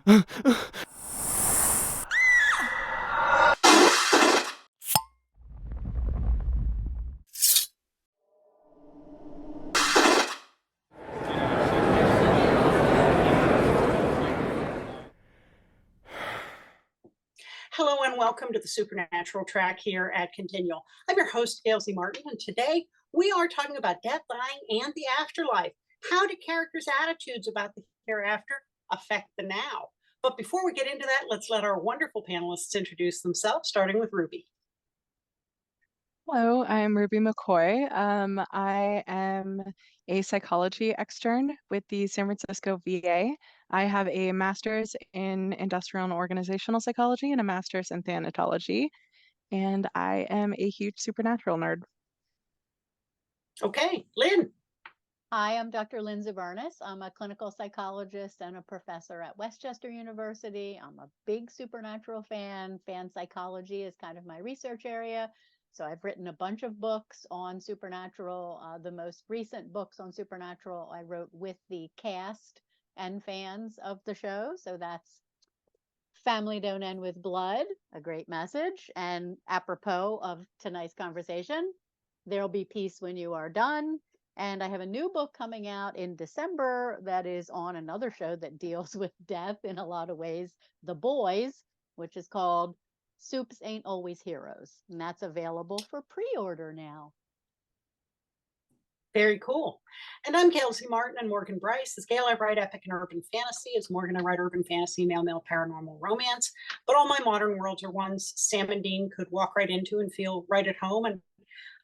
Hello and welcome to the Supernatural track here at Continual. I'm your host, Gail Martin, and today we are talking about death, dying, and the afterlife. How do characters' attitudes about the hereafter affect the now? But before we get into that, let's let our wonderful panelists introduce themselves, starting with Ruby. Hello, I'm Ruby McCoy. I am a psychology extern with the San Francisco VA. I have a master's in industrial and organizational psychology and a master's in thanatology, and I am a huge supernatural nerd. Okay, Lynn. Hi, I'm Dr. Lynn Zubernis. I'm a clinical psychologist and a professor at Westchester University. I'm a big supernatural fan. Fan psychology is kind of my research area. So I've written a bunch of books on supernatural. The most recent books on supernatural I wrote with the cast and fans of the show. So that's Family Don't End with Blood, a great message. And apropos of tonight's conversation, There'll Be Peace When You Are Done. And I have a new book coming out in December that is on another show that deals with death in a lot of ways, The Boys, which is called Soups Ain't Always Heroes. And that's available for pre-order now. Very cool. And I'm Gail Martin and Morgan Bryce. As Gail, I write epic and urban fantasy. As Morgan, I write urban fantasy, male paranormal romance. But all my modern worlds are ones Sam and Dean could walk right into and feel right at home. And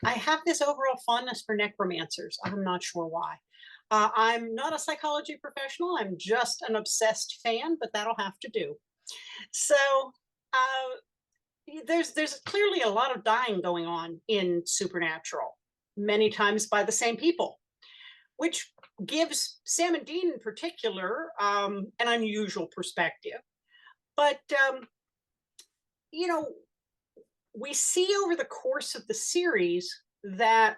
I have this overall fondness for necromancers. I'm not sure why. I'm not a psychology professional. I'm just an obsessed fan, but that'll have to do. So there's clearly a lot of dying going on in Supernatural, many times by the same people, which gives Sam and Dean in particular an unusual perspective. But, we see over the course of the series that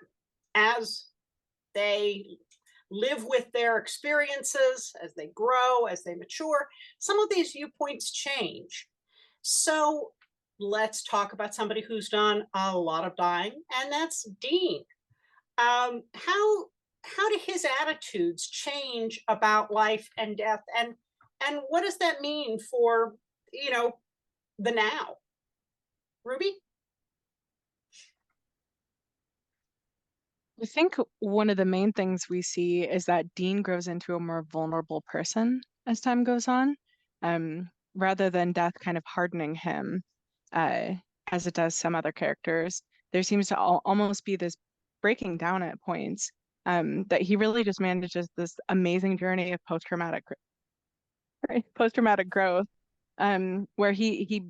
as they live with their experiences, as they grow, as they mature, some of these viewpoints change. So let's talk about somebody who's done a lot of dying, and that's Dean. How do his attitudes change about life and death, and what does that mean for the now? Ruby? I think one of the main things we see is that Dean grows into a more vulnerable person as time goes on, rather than death kind of hardening him, uh, as it does some other characters. There seems to almost be this breaking down at points, that he really just manages this amazing journey of post-traumatic growth, where he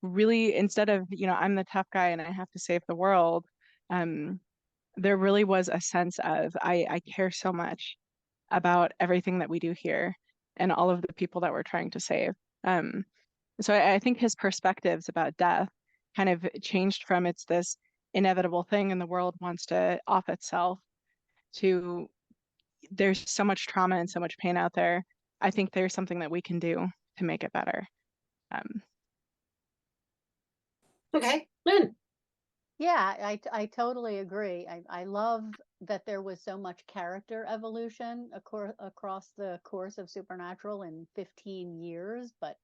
really, instead of, I'm the tough guy and I have to save the world, there really was a sense of I care so much about everything that we do here and all of the people that we're trying to save. So I think his perspectives about death kind of changed from it's this inevitable thing and the world wants to off itself to there's so much trauma and so much pain out there. I think there's something that we can do to make it better. Okay, Lynn. Yeah, I totally agree. I love that there was so much character evolution across the course of Supernatural in 15 years, but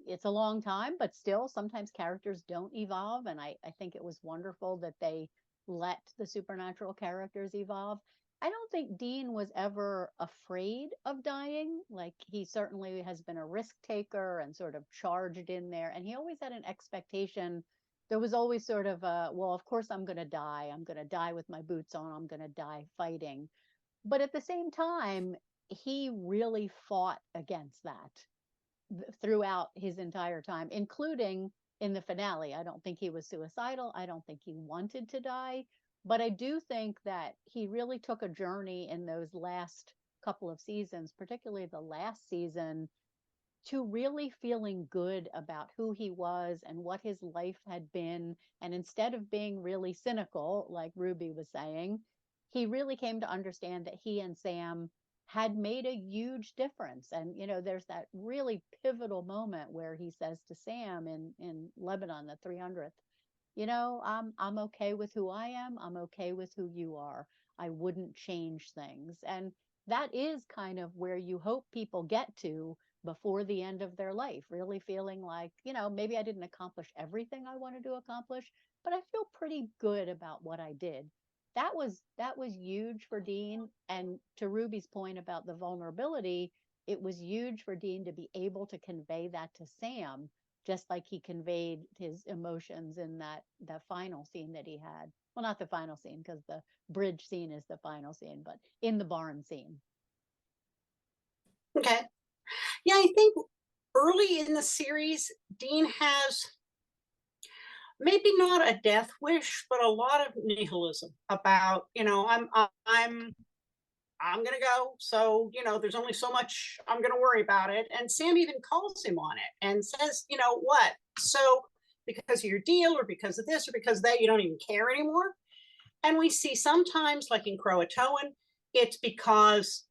it's a long time, but still sometimes characters don't evolve. And I think it was wonderful that they let the Supernatural characters evolve. I don't think Dean was ever afraid of dying. Like he certainly has been a risk taker and sort of charged in there. And he always had an expectation. There was always sort of a, well, of course I'm going to die. I'm going to die with my boots on. I'm going to die fighting. But at the same time, he really fought against that throughout his entire time, including in the finale. I don't think he was suicidal. I don't think he wanted to die. But I do think that he really took a journey in those last couple of seasons, particularly the last season, to really feeling good about who he was and what his life had been. And instead of being really cynical, like Ruby was saying, he really came to understand that he and Sam had made a huge difference. And, you know, there's that really pivotal moment where he says to Sam in Lebanon, the 300th, you know, I'm okay with who I am. I'm okay with who you are. I wouldn't change things. And that is kind of where you hope people get to before the end of their life, really feeling like, you know, maybe I didn't accomplish everything I wanted to accomplish, but I feel pretty good about what I did. That was huge for Dean. And to Ruby's point about the vulnerability, it was huge for Dean to be able to convey that to Sam, just like he conveyed his emotions in that final scene that he had. Well, not the final scene, because the bridge scene is the final scene, but in the barn scene. Okay. Yeah, I think early in the series, Dean has maybe not a death wish, but a lot of nihilism about, you know, I'm gonna go. So, you know, there's only so much I'm gonna worry about it. And Sam even calls him on it and says, you know what? So because of your deal or because of this or because of that, you don't even care anymore. And we see sometimes, like in Croatoan, it's because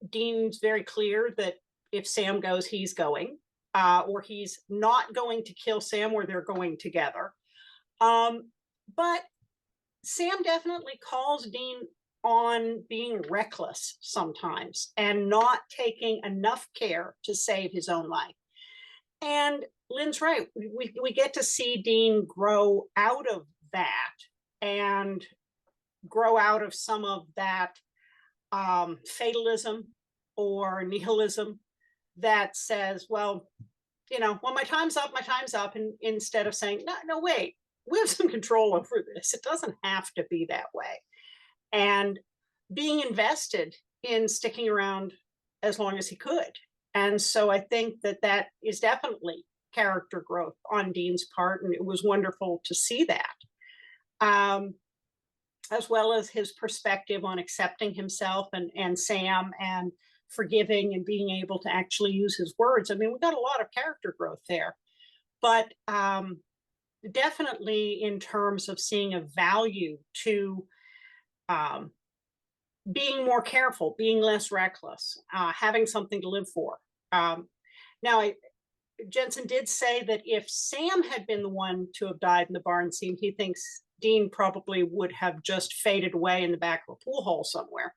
Dean's very clear that if Sam goes, he's going, or he's not going to kill Sam, or they're going together. But Sam definitely calls Dean on being reckless sometimes and not taking enough care to save his own life. And Lynn's right. We get to see Dean grow out of that and grow out of some of that fatalism or nihilism that says, well, you know, well, my time's up, my time's up. And instead of saying, no, no, wait, we have some control over this. It doesn't have to be that way. And being invested in sticking around as long as he could. And so I think that that is definitely character growth on Dean's part. And it was wonderful to see that. As well as his perspective on accepting himself and Sam and forgiving and being able to actually use his words. I mean, we got a lot of character growth there, but definitely in terms of seeing a value to being more careful, being less reckless, having something to live for. Now, Jensen did say that if Sam had been the one to have died in the barn scene, he thinks Dean probably would have just faded away in the back of a pool hall somewhere.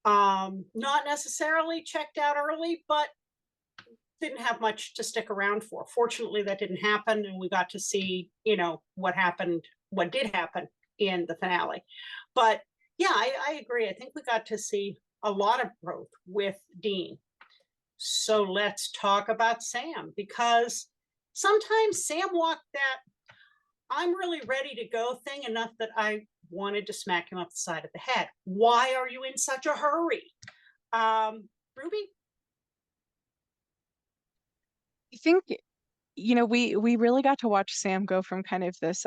Not necessarily checked out early, but didn't have much to stick around for. Fortunately, that didn't happen, and we got to see, you know, what did happen in the finale. But yeah, I agree. I think we got to see a lot of growth with Dean. So let's talk about Sam, because sometimes Sam walked that I'm really ready to go thing enough that I wanted to smack him up the side of the head. Why are you in such a hurry? Ruby? I think, you know, we really got to watch Sam go from kind of this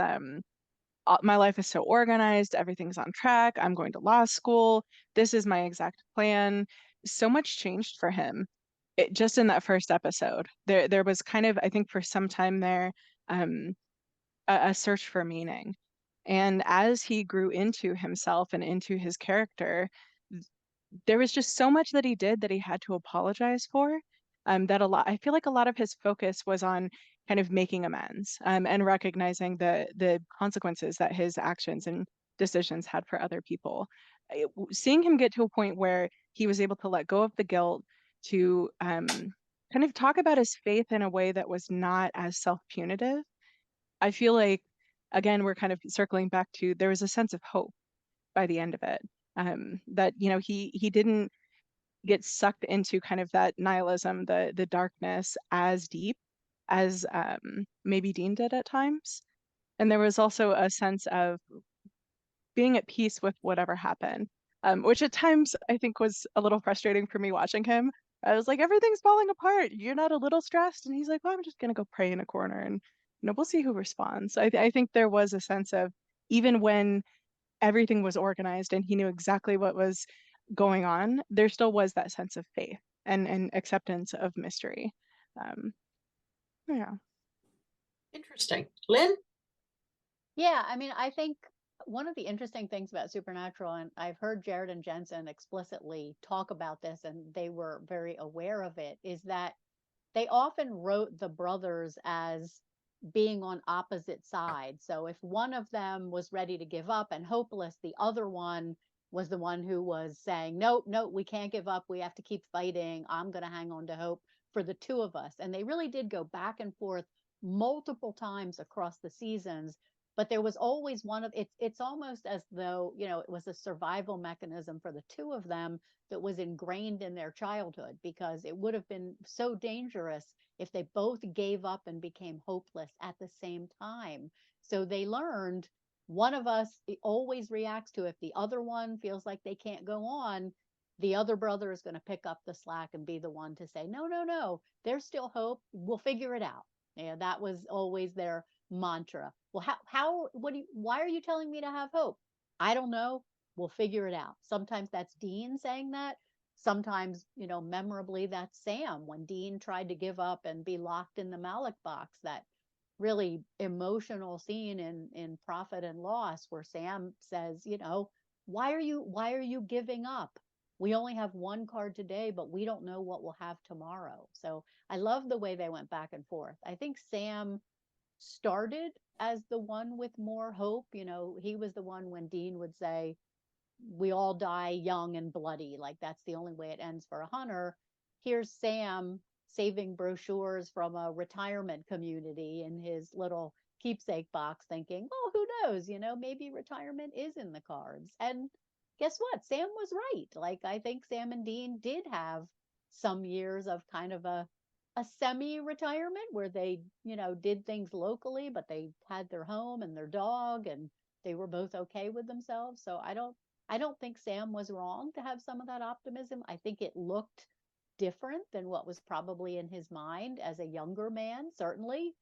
my life is so organized, everything's on track, I'm going to law school, this is my exact plan. So much changed for him. Just in that first episode. There was kind of, I think for some time there, a search for meaning. And as he grew into himself and into his character, there was just so much that he did that he had to apologize for. That I feel like a lot of his focus was on kind of making amends, and recognizing the consequences that his actions and decisions had for other people. Seeing him get to a point where he was able to let go of the guilt, to kind of talk about his faith in a way that was not as self-punitive. I feel like, again, we're kind of circling back to, there was a sense of hope by the end of it. That, you know, he didn't get sucked into kind of that nihilism, the darkness as deep as maybe Dean did at times. And there was also a sense of being at peace with whatever happened, which at times I think was a little frustrating for me watching him. I was like, everything's falling apart. You're not a little stressed? And he's like, well, I'm just gonna go pray in a corner, and you know, we'll see who responds. I think there was a sense of, even when everything was organized and he knew exactly what was going on, there still was that sense of faith and acceptance of mystery. Yeah. Interesting. Lynn? Yeah, I mean, I think One of the interesting things about Supernatural, and I've heard Jared and Jensen explicitly talk about this, and they were very aware of it, is that they often wrote the brothers as being on opposite sides. So if one of them was ready to give up and hopeless, the other one was the one who was saying, nope, nope, we can't give up. We have to keep fighting. I'm going to hang on to hope for the two of us. And they really did go back and forth multiple times across the seasons. But there was always one of it's almost as though, it was a survival mechanism for the two of them that was ingrained in their childhood, because it would have been so dangerous if they both gave up and became hopeless at the same time. So they learned one of us always reacts to, if the other one feels like they can't go on, the other brother is going to pick up the slack and be the one to say, no, no, no, there's still hope. We'll figure it out. Yeah, that was always their mantra. Well, why are you telling me to have hope? I don't know. We'll figure it out. Sometimes that's Dean saying that. Sometimes, memorably, that's Sam when Dean tried to give up and be locked in the Malik box. That really emotional scene in Profit and Loss, where Sam says, why are you giving up? We only have one card today, but we don't know what we'll have tomorrow. So I love the way they went back and forth. I think Sam started as the one with more hope. He was the one when Dean would say, we all die young and bloody. Like, that's the only way it ends for a hunter. Here's Sam saving brochures from a retirement community in his little keepsake box, thinking, well, who knows? Maybe retirement is in the cards. And guess what? Sam was right. Like, I think Sam and Dean did have some years of kind of a semi-retirement where they, did things locally, but they had their home and their dog, and they were both okay with themselves. So I don't think Sam was wrong to have some of that optimism. I think it looked different than what was probably in his mind as a younger man, certainly.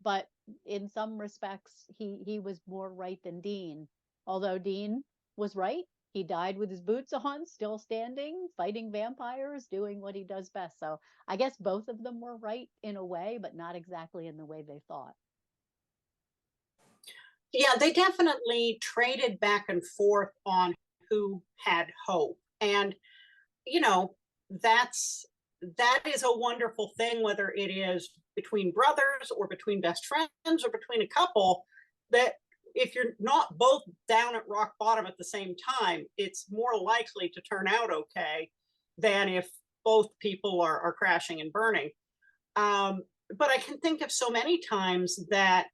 But in some respects, he was more right than Dean. Although Dean was right. He died with his boots on, still standing, fighting vampires, doing what he does best. So I guess both of them were right in a way, but not exactly in the way they thought. Yeah, they definitely traded back and forth on who had hope. And, that is a wonderful thing, whether it is between brothers or between best friends or between a couple, that if you're not both down at rock bottom at the same time, it's more likely to turn out okay than if both people are crashing and burning. But I can think of so many times that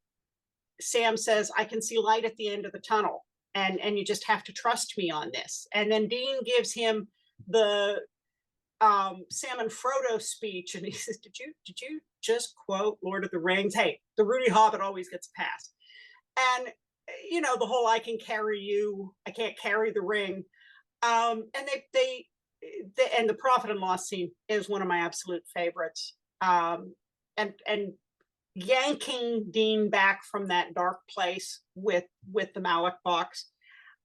Sam says, I can see light at the end of the tunnel, and you just have to trust me on this. And then Dean gives him the Sam and Frodo speech, and he says, did you just quote Lord of the Rings? Hey, the Rudy Hobbit always gets a pass. And the whole I can carry you, I can't carry the ring. And they and the Profit and Loss scene is one of my absolute favorites. And yanking Dean back from that dark place with the Malik box.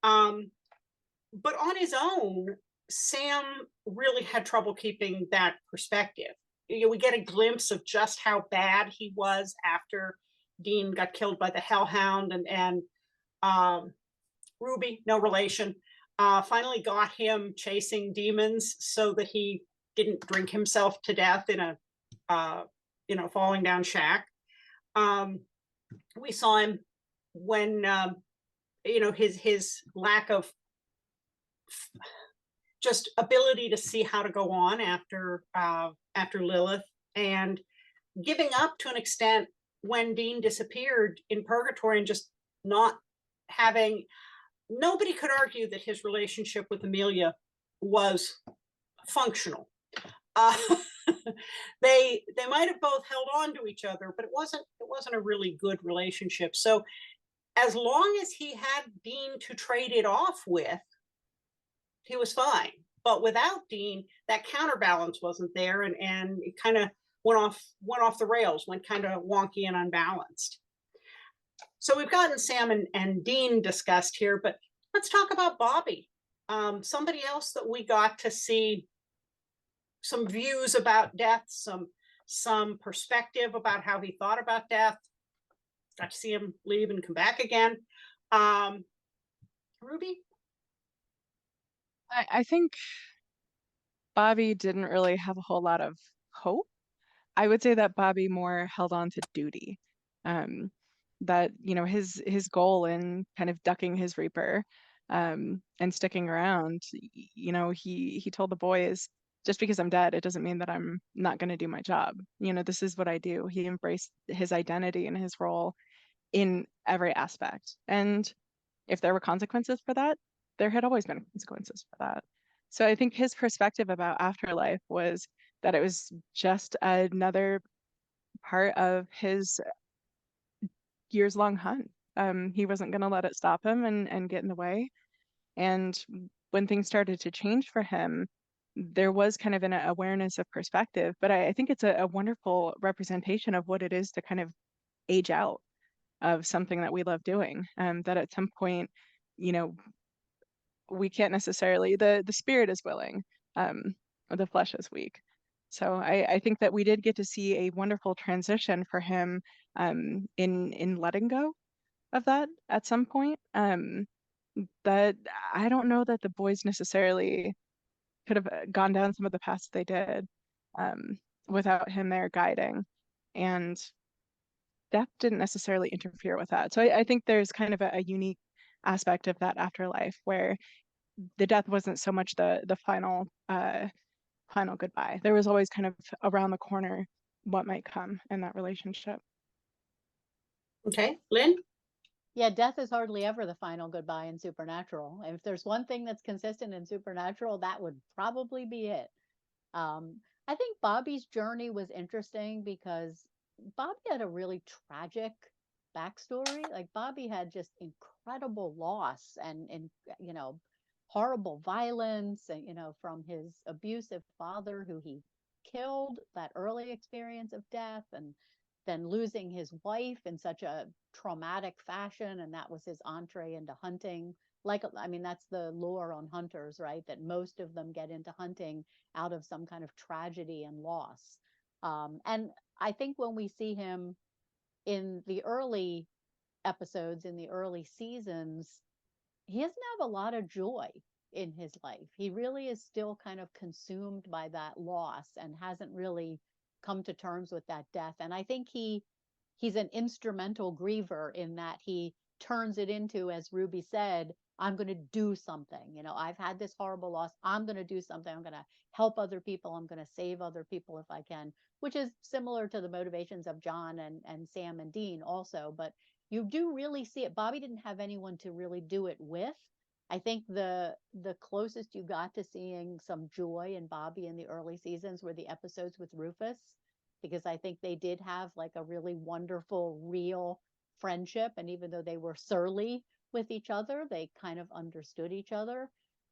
But on his own, Sam really had trouble keeping that perspective. We get a glimpse of just how bad he was after Dean got killed by the Hellhound, and Ruby, no relation, finally got him chasing demons so that he didn't drink himself to death in a falling down shack. We saw him when his lack of just ability to see how to go on after Lilith, and giving up to an extent when Dean disappeared in purgatory, and just not having. Nobody could argue that his relationship with Amelia was functional. They might have both held on to each other, but it wasn't a really good relationship. So as long as he had Dean to trade it off with, he was fine. But without Dean, that counterbalance wasn't there, and it kind of went off the rails, went kind of wonky and unbalanced. So we've gotten Sam and Dean discussed here, but let's talk about Bobby. Somebody else that we got to see some views about death, some perspective about how he thought about death. Got to see him leave and come back again. Ruby? I think Bobby didn't really have a whole lot of hope. I would say that Bobby more held on to duty. Um, that, his goal in kind of ducking his Reaper, and sticking around, he told the boys, just because I'm dead, it doesn't mean that I'm not going to do my job. This is what I do. He embraced his identity and his role in every aspect. And if there were consequences for that, there had always been consequences for that. So I think his perspective about Afterlife was that it was just another part of his years-long hunt. He wasn't going to let it stop him and get in the way. And when things started to change for him, there was kind of an awareness of perspective. But I think it's a wonderful representation of what it is to kind of age out of something that we love doing. That at some point, you know, we can't necessarily, the spirit is willing, the flesh is weak. So I think that we did get to see a wonderful transition for him, in letting go of that at some point. That I don't know that the boys necessarily could have gone down some of the paths they did, without him there guiding. And death didn't necessarily interfere with that. So I think there's kind of a unique aspect of that afterlife where the death wasn't so much the final goodbye. There was always kind of around the corner what might come in that relationship. Okay, Lynn? Yeah, death is hardly ever the final goodbye in Supernatural. If there's one thing that's consistent in Supernatural, that would probably be it. I think Bobby's journey was interesting because Bobby had a really tragic backstory. Like Bobby had just incredible loss and horrible violence, and from his abusive father who he killed, that early experience of death, and then losing his wife in such a traumatic fashion, and that was his entree into hunting. That's the lore on hunters, right? That most of them get into hunting out of some kind of tragedy and loss. And I think when we see him in the early episodes, in the early seasons, he doesn't have a lot of joy in his life. He really is still kind of consumed by that loss and hasn't really come to terms with that death. And I think he's an instrumental griever in that he turns it into, as Ruby said, I'm going to do something. I've had this horrible loss. I'm going to do something. I'm going to help other people. I'm going to save other people if I can, which is similar to the motivations of John and Sam and Dean also. But you do really see it. Bobby didn't have anyone to really do it with. I think the closest you got to seeing some joy in Bobby in the early seasons were the episodes with Rufus, because I think they did have like a really wonderful, real friendship. And even though they were surly with each other, they kind of understood each other.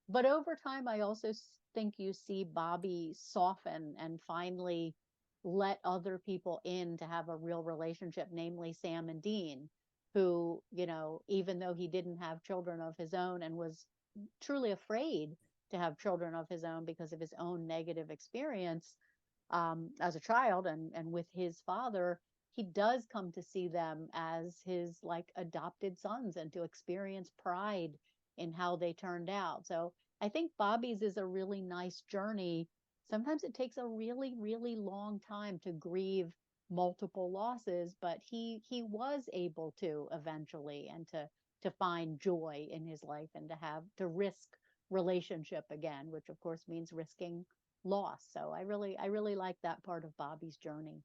But over time, I also think you see Bobby soften and finally let other people in to have a real relationship, namely Sam and Dean, who, even though he didn't have children of his own and was truly afraid to have children of his own because of his own negative experience as a child and with his father, he does come to see them as his like adopted sons and to experience pride in how they turned out. So I think Bobby's is a really nice journey. Sometimes it takes a really, really long time to grieve multiple losses, but he was able to eventually, and to find joy in his life, and to risk relationship again, which of course means risking loss. So I really like that part of Bobby's journey.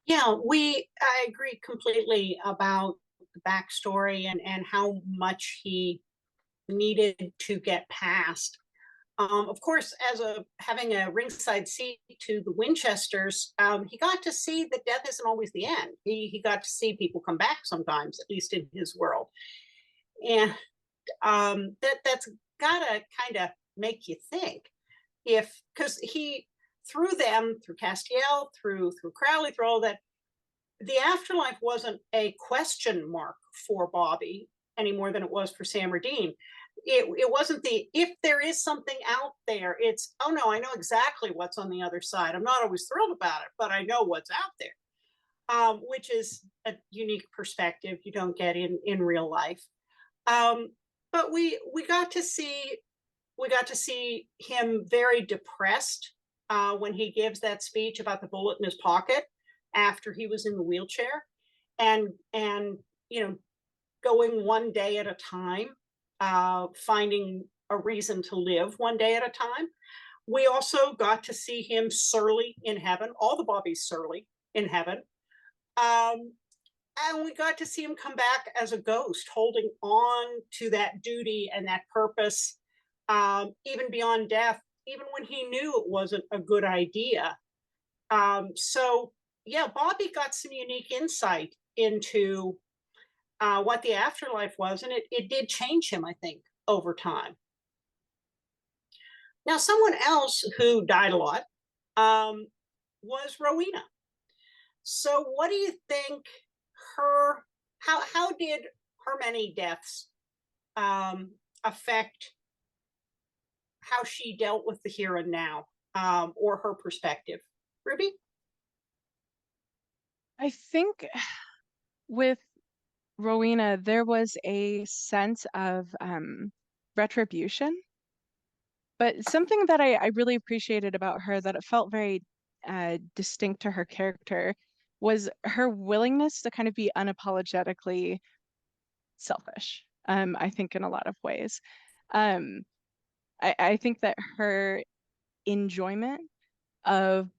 Yeah, I agree completely about the backstory and how much he needed to get past. Of course, having a ringside seat to the Winchesters, he got to see that death isn't always the end. He got to see people come back sometimes, at least in his world, and that's gotta kind of make you think, because he, through them, through Castiel, through Crowley, through all that, the afterlife wasn't a question mark for Bobby any more than it was for Sam or Dean. It wasn't if there is something out there, it's, oh no, I know exactly what's on the other side. I'm not always thrilled about it, but I know what's out there, which is a unique perspective you don't get in real life. But we got to see him very depressed when he gives that speech about the bullet in his pocket after he was in the wheelchair, and going one day at a time, finding a reason to live one day at a time. We also got to see him surly in heaven, all the Bobbies surly in heaven. And we got to see him come back as a ghost, holding on to that duty and that purpose, even beyond death, even when he knew it wasn't a good idea. So, yeah, Bobby got some unique insight into what the afterlife was, and it did change him, I think, over time. Now, someone else who died a lot was Rowena. So, what do you think how did her many deaths affect how she dealt with the here and now, or her perspective? Ruby? I think with Rowena, there was a sense of retribution, but something that I really appreciated about her, that it felt very distinct to her character, was her willingness to kind of be unapologetically selfish. I think in a lot of ways. Um, I think that her enjoyment of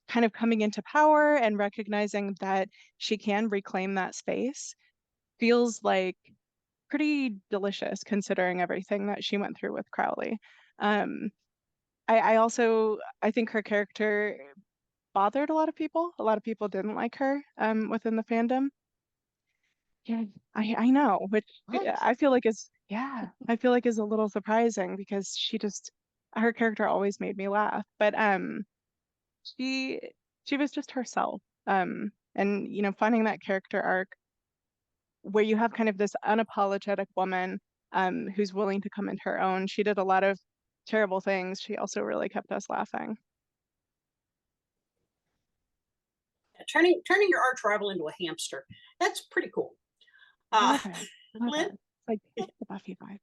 kind of coming into power and recognizing that she can reclaim that space feels like pretty delicious considering everything that she went through with Crowley. Um, I think her character bothered a lot of people. A lot of people didn't like her within the fandom. Yeah, I know, which I feel like I feel like is a little surprising because her character always made me laugh. But she she was just herself. And finding that character arc where you have kind of this unapologetic woman who's willing to come into her own. She did a lot of terrible things. She also really kept us laughing. Turning your arch rival into a hamster. That's pretty cool. Love it. Love Lynn? it. Like the Buffy vibe.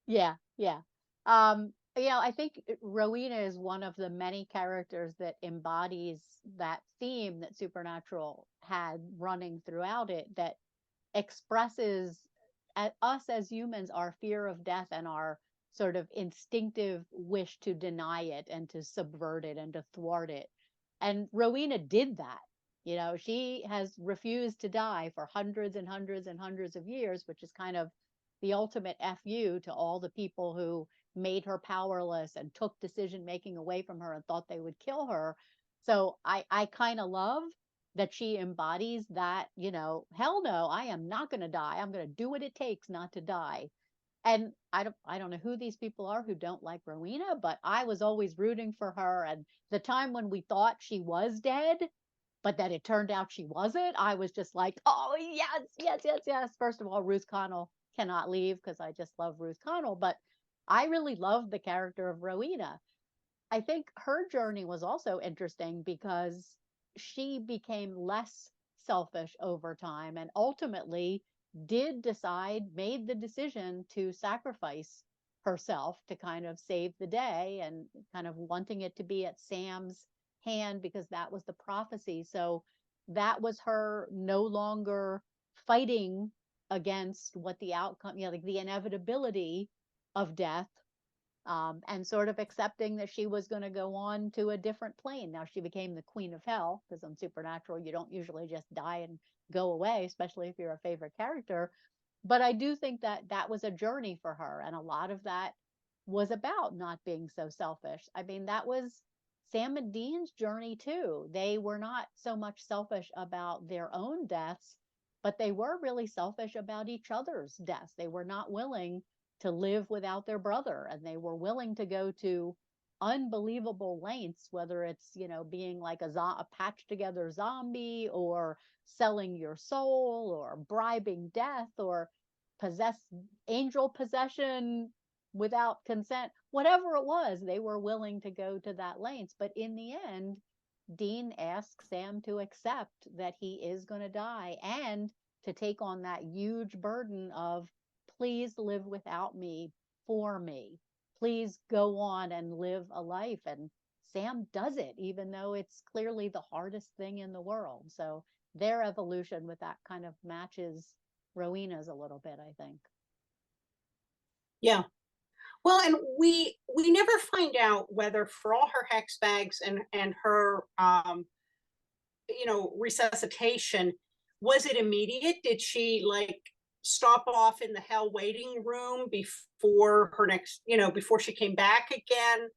Yeah, yeah. I think Rowena is one of the many characters that embodies that theme that Supernatural had running throughout it, that expresses us as humans, our fear of death and our sort of instinctive wish to deny it and to subvert it and to thwart it. And Rowena did that. She has refused to die for hundreds and hundreds and hundreds of years, which is kind of the ultimate FU to all the people who made her powerless and took decision making away from her and thought they would kill her. So I kind of love that she embodies that, hell no, I am not going to die. I'm going to do what it takes not to die. And I don't know who these people are who don't like Rowena, but I was always rooting for her. And the time when we thought she was dead, but that it turned out she wasn't, I was just like, oh yes, yes, yes, yes. First of all, Ruth Connell cannot leave because I just love Ruth Connell, but I really loved the character of Rowena. I think her journey was also interesting because she became less selfish over time and ultimately made the decision to sacrifice herself to kind of save the day, and kind of wanting it to be at Sam's hand because that was the prophecy. So that was her no longer fighting against what the outcome, like the inevitability of death, and sort of accepting that she was going to go on to a different plane. Now she became the queen of hell because on Supernatural, you don't usually just die and go away, especially if you're a favorite character. But I do think that that was a journey for her. And a lot of that was about not being so selfish. I mean, that was Sam and Dean's journey too. They were not so much selfish about their own deaths, but they were really selfish about each other's deaths. They were not willing to live without their brother, and they were willing to go to unbelievable lengths, whether it's being like a patched together zombie, or selling your soul, or bribing death, or angel possession without consent. Whatever it was, they were willing to go to that lengths. But in the end, Dean asks Sam to accept that he is going to die and to take on that huge burden of please live without me for me. Please go on and live a life. And Sam does it, even though it's clearly the hardest thing in the world. So their evolution with that kind of matches Rowena's a little bit, I think. Yeah. Well, and we never find out whether for all her hex bags and her resuscitation, was it immediate? Did she like stop off in the hell waiting room before her next, before she came back again?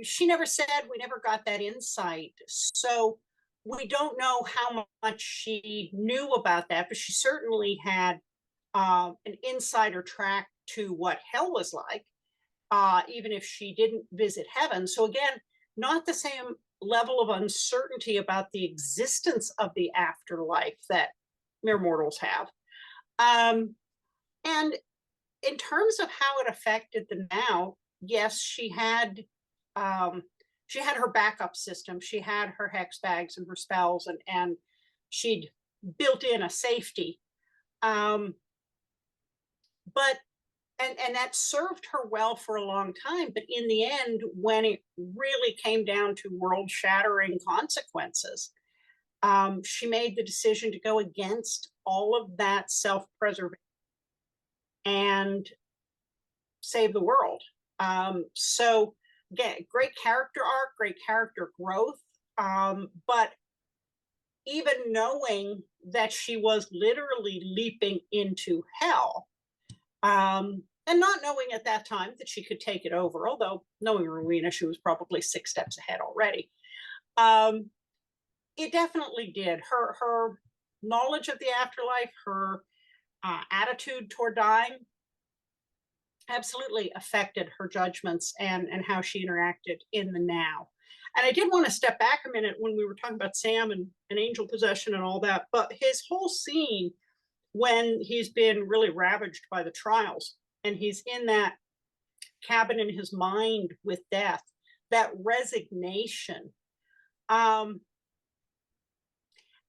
She never said, we never got that insight. So we don't know how much she knew about that, but she certainly had an insider track to what hell was like, even if she didn't visit heaven. So again, not the same level of uncertainty about the existence of the afterlife that mere mortals have. And in terms of how it affected the now, yes, she had her backup system. She had her hex bags and her spells, and she'd built in a safety. But that served her well for a long time. But in the end, when it really came down to world-shattering consequences, she made the decision to go against all of that self-preservation and save the world. So again, great character arc, great character growth. But even knowing that she was literally leaping into hell, and not knowing at that time that she could take it over, although knowing Rowena, she was probably 6 steps ahead already. It definitely did. Her knowledge of the afterlife, her attitude toward dying, absolutely affected her judgments and how she interacted in the now. And I did want to step back a minute when we were talking about Sam and angel possession and all that, but his whole scene when he's been really ravaged by the trials and he's in that cabin in his mind with death, that resignation,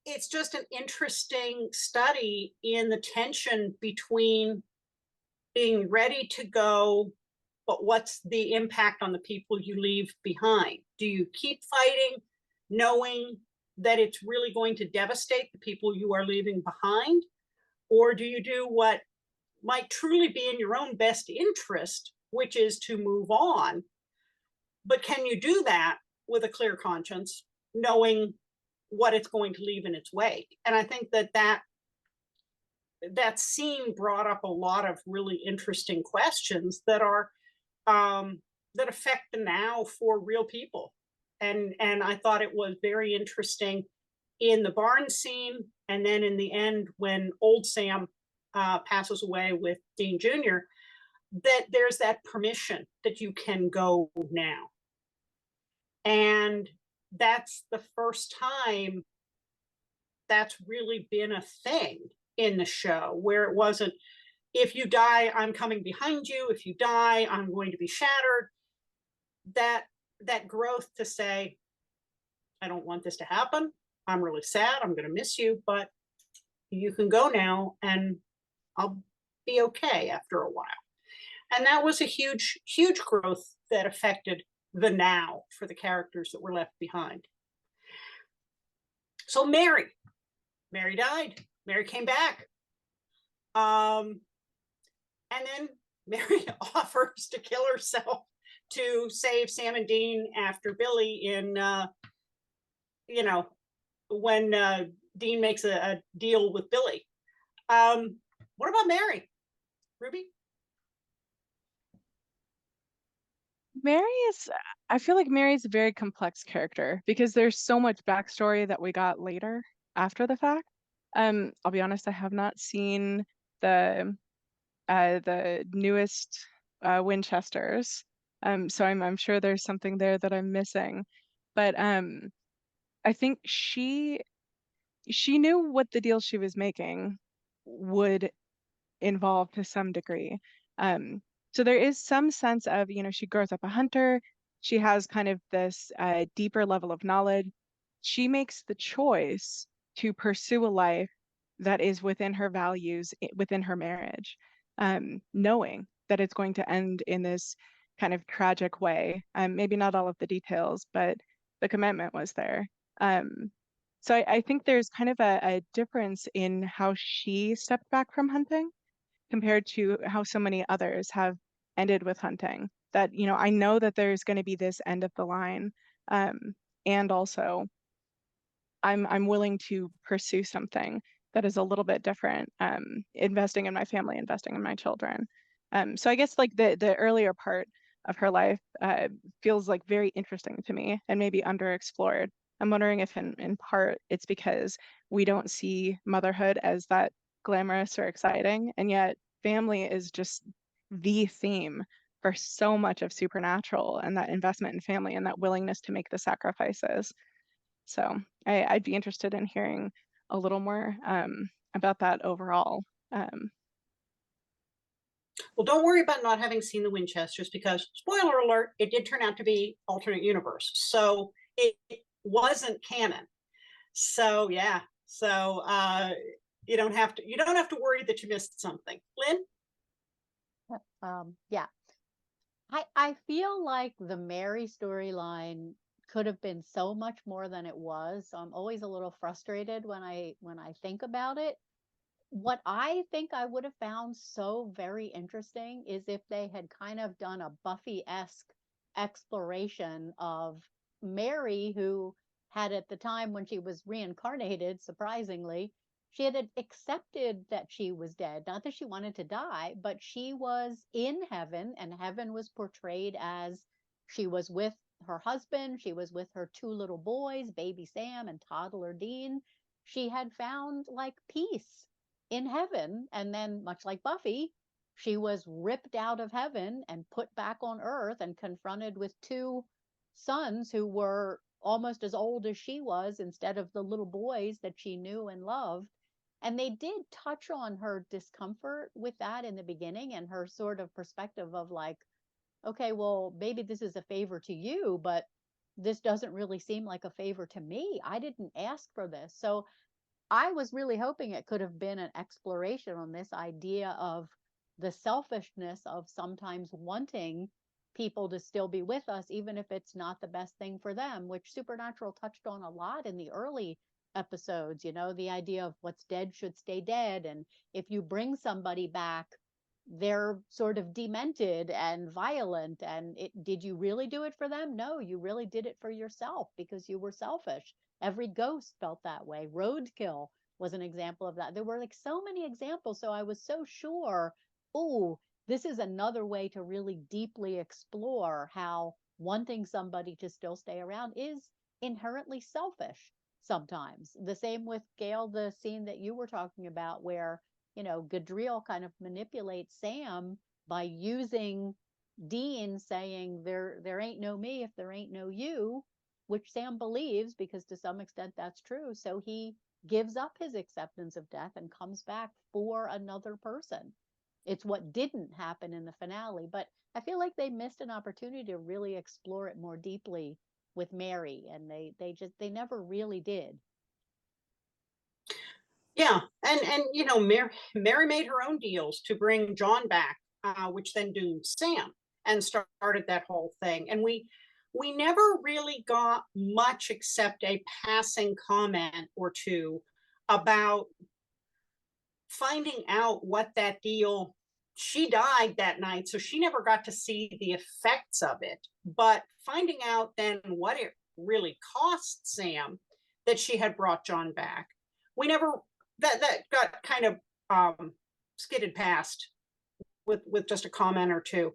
it's just an interesting study in the tension between being ready to go, but what's the impact on the people you leave behind? Do you keep fighting knowing that it's really going to devastate the people you are leaving behind? Or do you do what might truly be in your own best interest, which is to move on? But can you do that with a clear conscience, knowing what it's going to leave in its wake? And I think that scene brought up a lot of really interesting questions that are that affect the now for real people. And I thought it was very interesting in the barn scene, and then in the end when old Sam passes away with Dean Jr., that there's that permission that you can go now. And that's the first time that's really been a thing in the show, where it wasn't, if you die, I'm coming behind you. If you die, I'm going to be shattered. That growth to say, I don't want this to happen. I'm really sad. I'm going to miss you, but you can go now and I'll be okay after a while. And that was a huge, huge growth that affected the now for the characters that were left behind. So Mary died. Mary came back. And then Mary offers to kill herself to save Sam and Dean after Billy in, when Dean makes a deal with Billy. What about Mary? Ruby? I feel like Mary is a very complex character because there's so much backstory that we got later after the fact. I'll be honest, I have not seen the newest Winchesters. So I'm sure there's something there that I'm missing. But I think she knew what the deal she was making would involve to some degree. So there is some sense of, she grows up a hunter. She has kind of this deeper level of knowledge. She makes the choice to pursue a life that is within her values, within her marriage, knowing that it's going to end in this kind of tragic way. Maybe not all of the details, but the commitment was there. So I think there's kind of a difference in how she stepped back from hunting compared to how so many others have ended with hunting. That, you know, I know that there's going to be this end of the line. And also I'm willing to pursue something that is a little bit different, investing in my family, investing in my children. So I guess like the earlier part of her life feels like very interesting to me and maybe underexplored. I'm wondering if in part it's because we don't see motherhood as that glamorous or exciting, and yet family is just the theme for so much of Supernatural, and that investment in family and that willingness to make the sacrifices. So I'd be interested in hearing a little more about that overall. Well, don't worry about not having seen the Winchesters, because spoiler alert, it did turn out to be alternate universe. So it wasn't canon. So yeah. So you don't have to worry that you missed something. Lynn? Yeah. I feel like the Mary storyline could have been so much more than it was. So I'm always a little frustrated when I think about it. What I think I would have found so very interesting is if they had kind of done a Buffy-esque exploration of Mary, who had, at the time when she was reincarnated, surprisingly, she had accepted that she was dead. Not that she wanted to die, but she was in heaven, and heaven was portrayed as she was with her husband, she was with her two little boys, baby Sam and toddler Dean. She had found like peace in heaven. And then, much like Buffy, she was ripped out of heaven and put back on earth and confronted with two sons who were almost as old as she was, instead of the little boys that she knew and loved. And they did touch on her discomfort with that in the beginning, and her sort of perspective of like, okay, well, maybe this is a favor to you, but this doesn't really seem like a favor to me. I didn't ask for this. So I was really hoping it could have been an exploration on this idea of the selfishness of sometimes wanting people to still be with us, even if it's not the best thing for them, which Supernatural touched on a lot in the early episodes. You know, the idea of what's dead should stay dead. And if you bring somebody back, they're sort of demented and violent. And did you really do it for them? No, you really did it for yourself because you were selfish. Every ghost felt that way. Roadkill was an example of that. There were like so many examples. So I was so sure, oh, this is another way to really deeply explore how wanting somebody to still stay around is inherently selfish sometimes. The same with Gail, the scene that you were talking about, where, you know, Gadriel kind of manipulates Sam by using Dean saying there ain't no me if there ain't no you, which Sam believes because to some extent that's true. So he gives up his acceptance of death and comes back for another person. It's what didn't happen in the finale, but I feel like they missed an opportunity to really explore it more deeply with Mary, and they never really did. Yeah, and you know, Mary made her own deals to bring John back, which then doomed Sam and started that whole thing. And we never really got much except a passing comment or two about finding out what that deal. She died that night, so she never got to see the effects of it. But finding out then what it really cost Sam that she had brought John back, we never, that got kind of skidded past with just a comment or two.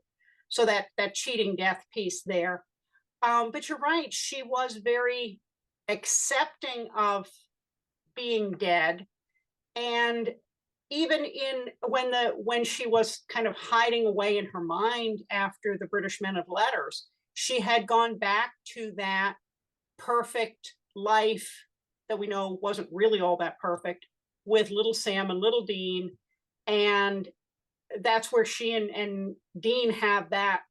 So that cheating death piece there. But you're right, she was very accepting of being dead. And even when she was kind of hiding away in her mind after the British Men of Letters, she had gone back to that perfect life that we know wasn't really all that perfect, with little Sam and little Dean. And that's where she and Dean have that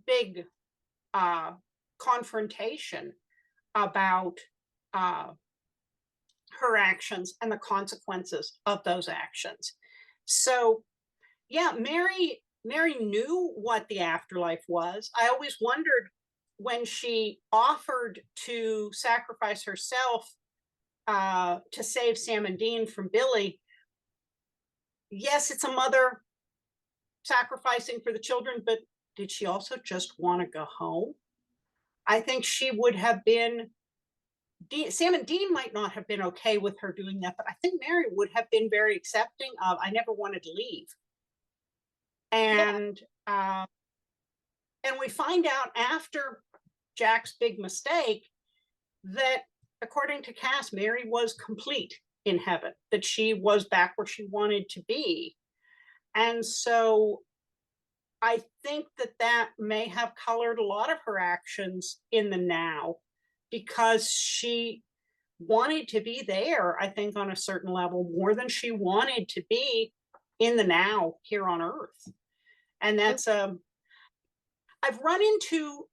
big confrontation about her actions and the consequences of those actions. So yeah, Mary knew what the afterlife was. I always wondered when she offered to sacrifice herself to save Sam and Dean from Billy. Yes, it's a mother sacrificing for the children, but did she also just want to go home? I think she would have been, Sam and Dean might not have been okay with her doing that, but I think Mary would have been very accepting of, I never wanted to leave. And we find out after Jack's big mistake that according to Cass, Mary was complete in heaven, that she was back where she wanted to be. And so I think that that may have colored a lot of her actions in the now, because she wanted to be there, I think, on a certain level, more than she wanted to be in the now here on Earth. And that's, I've run into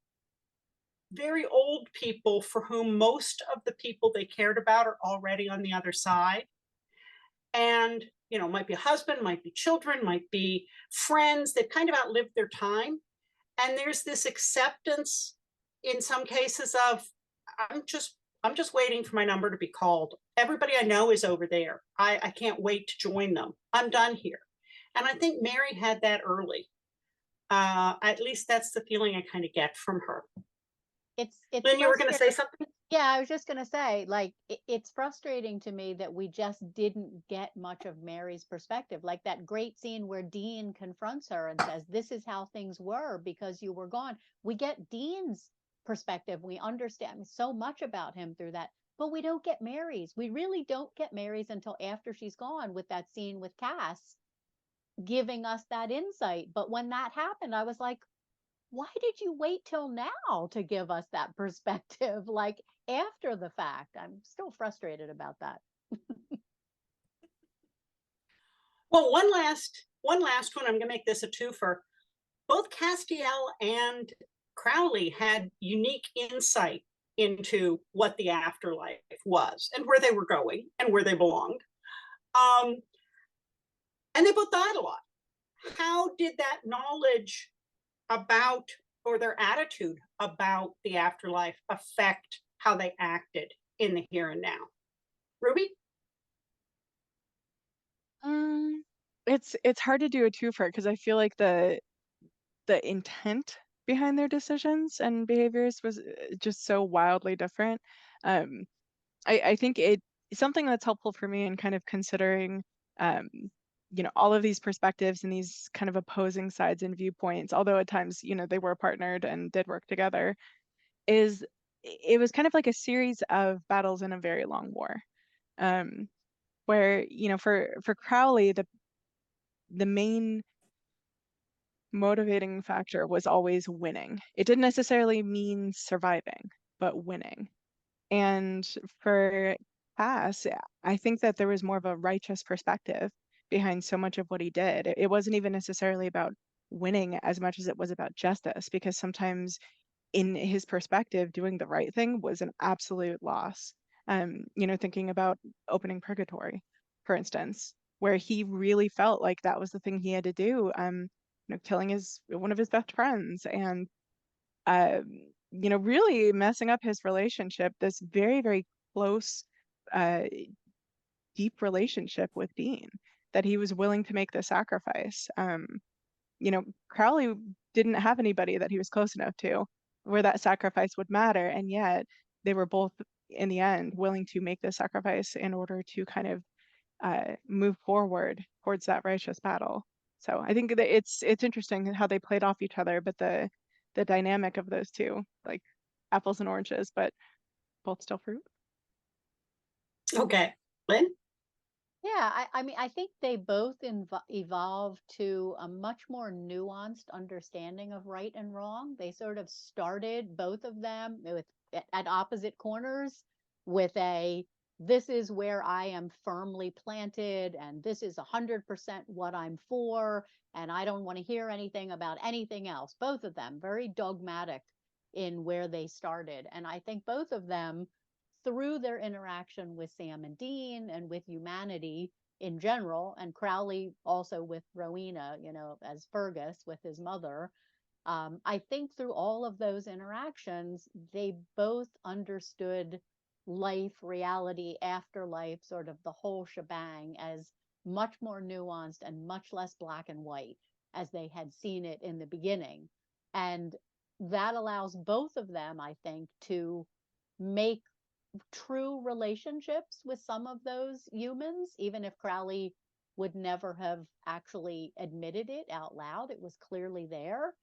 very old people for whom most of the people they cared about are already on the other side. And, you know, might be a husband, might be children, might be friends that kind of outlived their time. And there's this acceptance in some cases of, I'm just waiting for my number to be called. Everybody I know is over there. I can't wait to join them. I'm done here. And I think Mary had that early. At least that's the feeling I kind of get from her. It's Lynn, you were going to say something? Yeah, I was just going to say, like, it's frustrating to me that we just didn't get much of Mary's perspective. Like that great scene where Dean confronts her and says, "This is how things were because you were gone." We get Dean's perspective. We understand so much about him through that, but we don't get Mary's. We really don't get Mary's until after she's gone, with that scene with Cass giving us that insight. But when that happened, I was like, why did you wait till now to give us that perspective? Like after the fact, I'm still frustrated about that. Well, one last one. I'm going to make this a twofer. Both Castiel and Crowley had unique insight into what the afterlife was and where they were going and where they belonged. And they both died a lot. How did that knowledge about, or their attitude about the afterlife, affect how they acted in the here and now? Ruby? It's hard to do a twofer because I feel like the intent behind their decisions and behaviors was just so wildly different. I think it's something that's helpful for me in kind of considering all of these perspectives and these kind of opposing sides and viewpoints, although at times they were partnered and did work together, is it was kind of like a series of battles in a very long war, where for Crowley, the main motivating factor was always winning. It didn't necessarily mean surviving, but winning. And for Cass, I think that there was more of a righteous perspective behind so much of what he did. It wasn't even necessarily about winning as much as it was about justice, because sometimes in his perspective, doing the right thing was an absolute loss. Thinking about opening Purgatory, for instance, where he really felt like that was the thing he had to do. Killing one of his best friends, and really messing up his relationship, this very, very close, deep relationship with Dean, that he was willing to make the sacrifice. Crowley didn't have anybody that he was close enough to where that sacrifice would matter, and yet they were both, in the end, willing to make the sacrifice in order to kind of move forward towards that righteous battle. So I think that it's interesting how they played off each other, but the dynamic of those two, like apples and oranges, but both still fruit. Okay. Lynn? Yeah, I mean, I think they both evolved to a much more nuanced understanding of right and wrong. They sort of started, both of them, at opposite corners, with this is where I am firmly planted, and this is 100% what I'm for, and I don't want to hear anything about anything else. Both of them very dogmatic in where they started. And I think both of them through their interaction with Sam and Dean and with humanity in general, and Crowley also with Rowena, you know, as Fergus with his mother, I think through all of those interactions, they both understood life, reality, afterlife, sort of the whole shebang as much more nuanced and much less black and white as they had seen it in the beginning. And that allows both of them, I think, to make true relationships with some of those humans, even if Crowley would never have actually admitted it out loud. It was clearly there.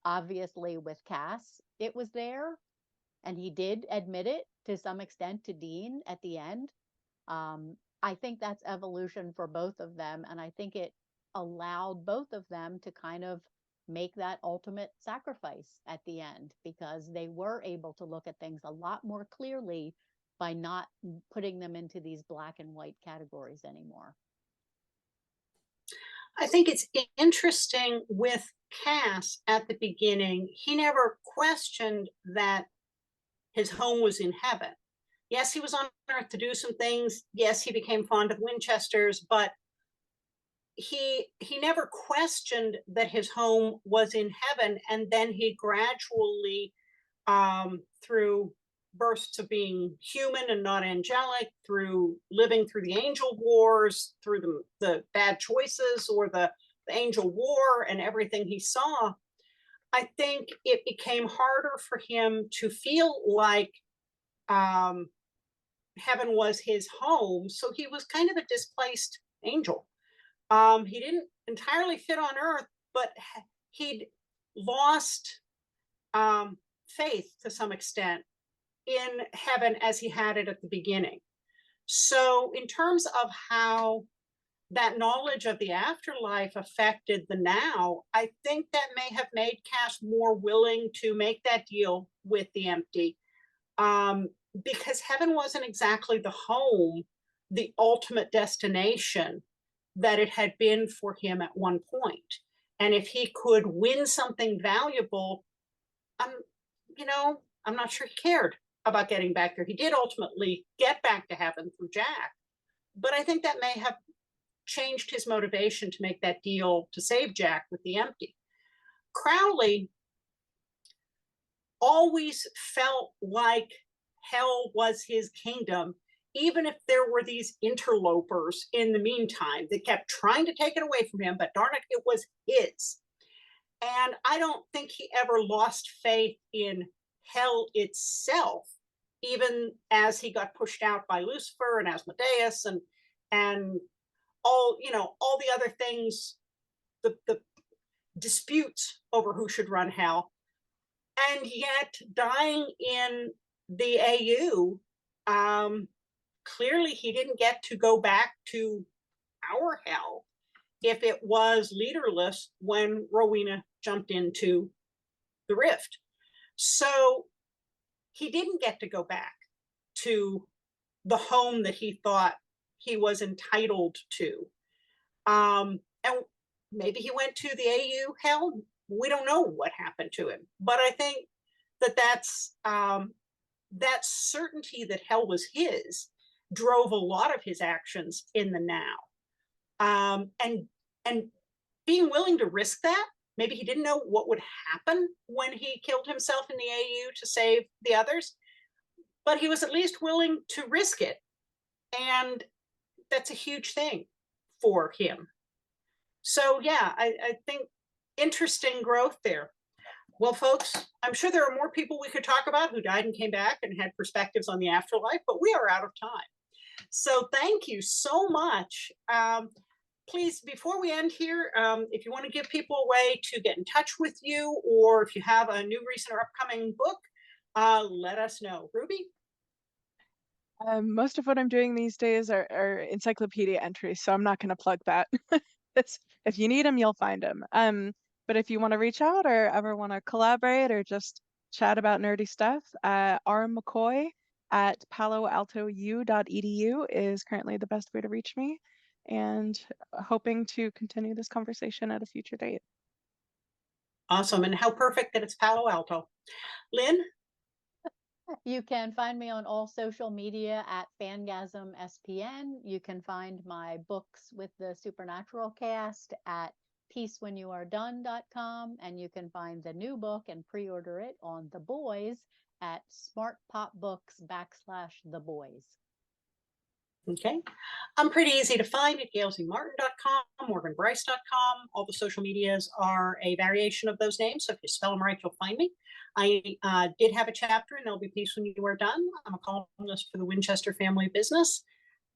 Obviously, with Cass, it was there, and he did admit it to some extent to Dean at the end. I think that's evolution for both of them, and I think it allowed both of them to kind of make that ultimate sacrifice at the end, because they were able to look at things a lot more clearly by not putting them into these black and white categories anymore. I think it's interesting with Cass at the beginning, he never questioned that his home was in heaven. Yes, he was on earth to do some things. Yes, he became fond of Winchesters, but he never questioned that his home was in heaven. And then he gradually, through bursts of being human and not angelic, through living through the angel wars, through the bad choices or the angel war and everything he saw, I think it became harder for him to feel like heaven was his home. So he was kind of a displaced angel. He didn't entirely fit on earth, but he'd lost faith to some extent in heaven as he had it at the beginning. So in terms of how that knowledge of the afterlife affected the now, I think that may have made Cass more willing to make that deal with the empty, because heaven wasn't exactly the home, the ultimate destination that it had been for him at one point. And if he could win something valuable, I'm not sure he cared about getting back there. He did ultimately get back to heaven through Jack, but I think that may have changed his motivation to make that deal to save Jack with the empty. Crowley always felt like hell was his kingdom, even if there were these interlopers in the meantime that kept trying to take it away from him, but darn it, it was his. And I don't think he ever lost faith in hell itself, even as he got pushed out by Lucifer and Asmodeus and all the other things, the disputes over who should run hell. And yet dying in the AU, clearly he didn't get to go back to our hell if it was leaderless when Rowena jumped into the rift. So he didn't get to go back to the home that he thought he was entitled to. And maybe he went to the AU hell. We don't know what happened to him. But I think that's that certainty that hell was his drove a lot of his actions in the now. And being willing to risk that, maybe he didn't know what would happen when he killed himself in the AU to save the others, but he was at least willing to risk it. And that's a huge thing for him. So yeah, I think interesting growth there. Well, folks, I'm sure there are more people we could talk about who died and came back and had perspectives on the afterlife, but we are out of time. So thank you so much. Please, before we end here, if you want to give people a way to get in touch with you, or if you have a new, recent, or upcoming book, let us know. Ruby? Most of what I'm doing these days are encyclopedia entries, so I'm not going to plug that. If you need them, you'll find them. But if you want to reach out or ever want to collaborate or just chat about nerdy stuff, R. McCoy at paloaltou.edu is currently the best way to reach me, and hoping to continue this conversation at a future date. Awesome. And how perfect that it's Palo Alto. Lynn? You can find me on all social media at Fangasm SPN. You can find my books with the Supernatural cast at peacewhenyouaredone.com, and you can find the new book and pre-order it on The Boys at smartpopbooks.com/The Boys. Okay. I'm pretty easy to find at gailzmartin.com, morganbryce.com. All the social medias are a variation of those names. So if you spell them right, you'll find me. I did have a chapter in There'll Be Peace When You Are Done. I'm a columnist for the Winchester Family Business.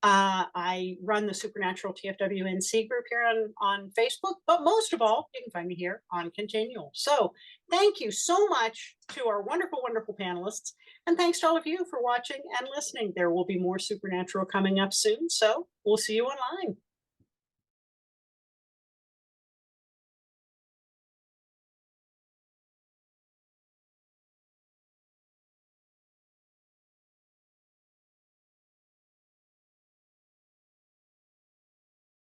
I run the Supernatural TFWNC group here on Facebook, but most of all, you can find me here on Continual. So thank you so much to our wonderful, wonderful panelists. And thanks to all of you for watching and listening. There will be more Supernatural coming up soon. So we'll see you online.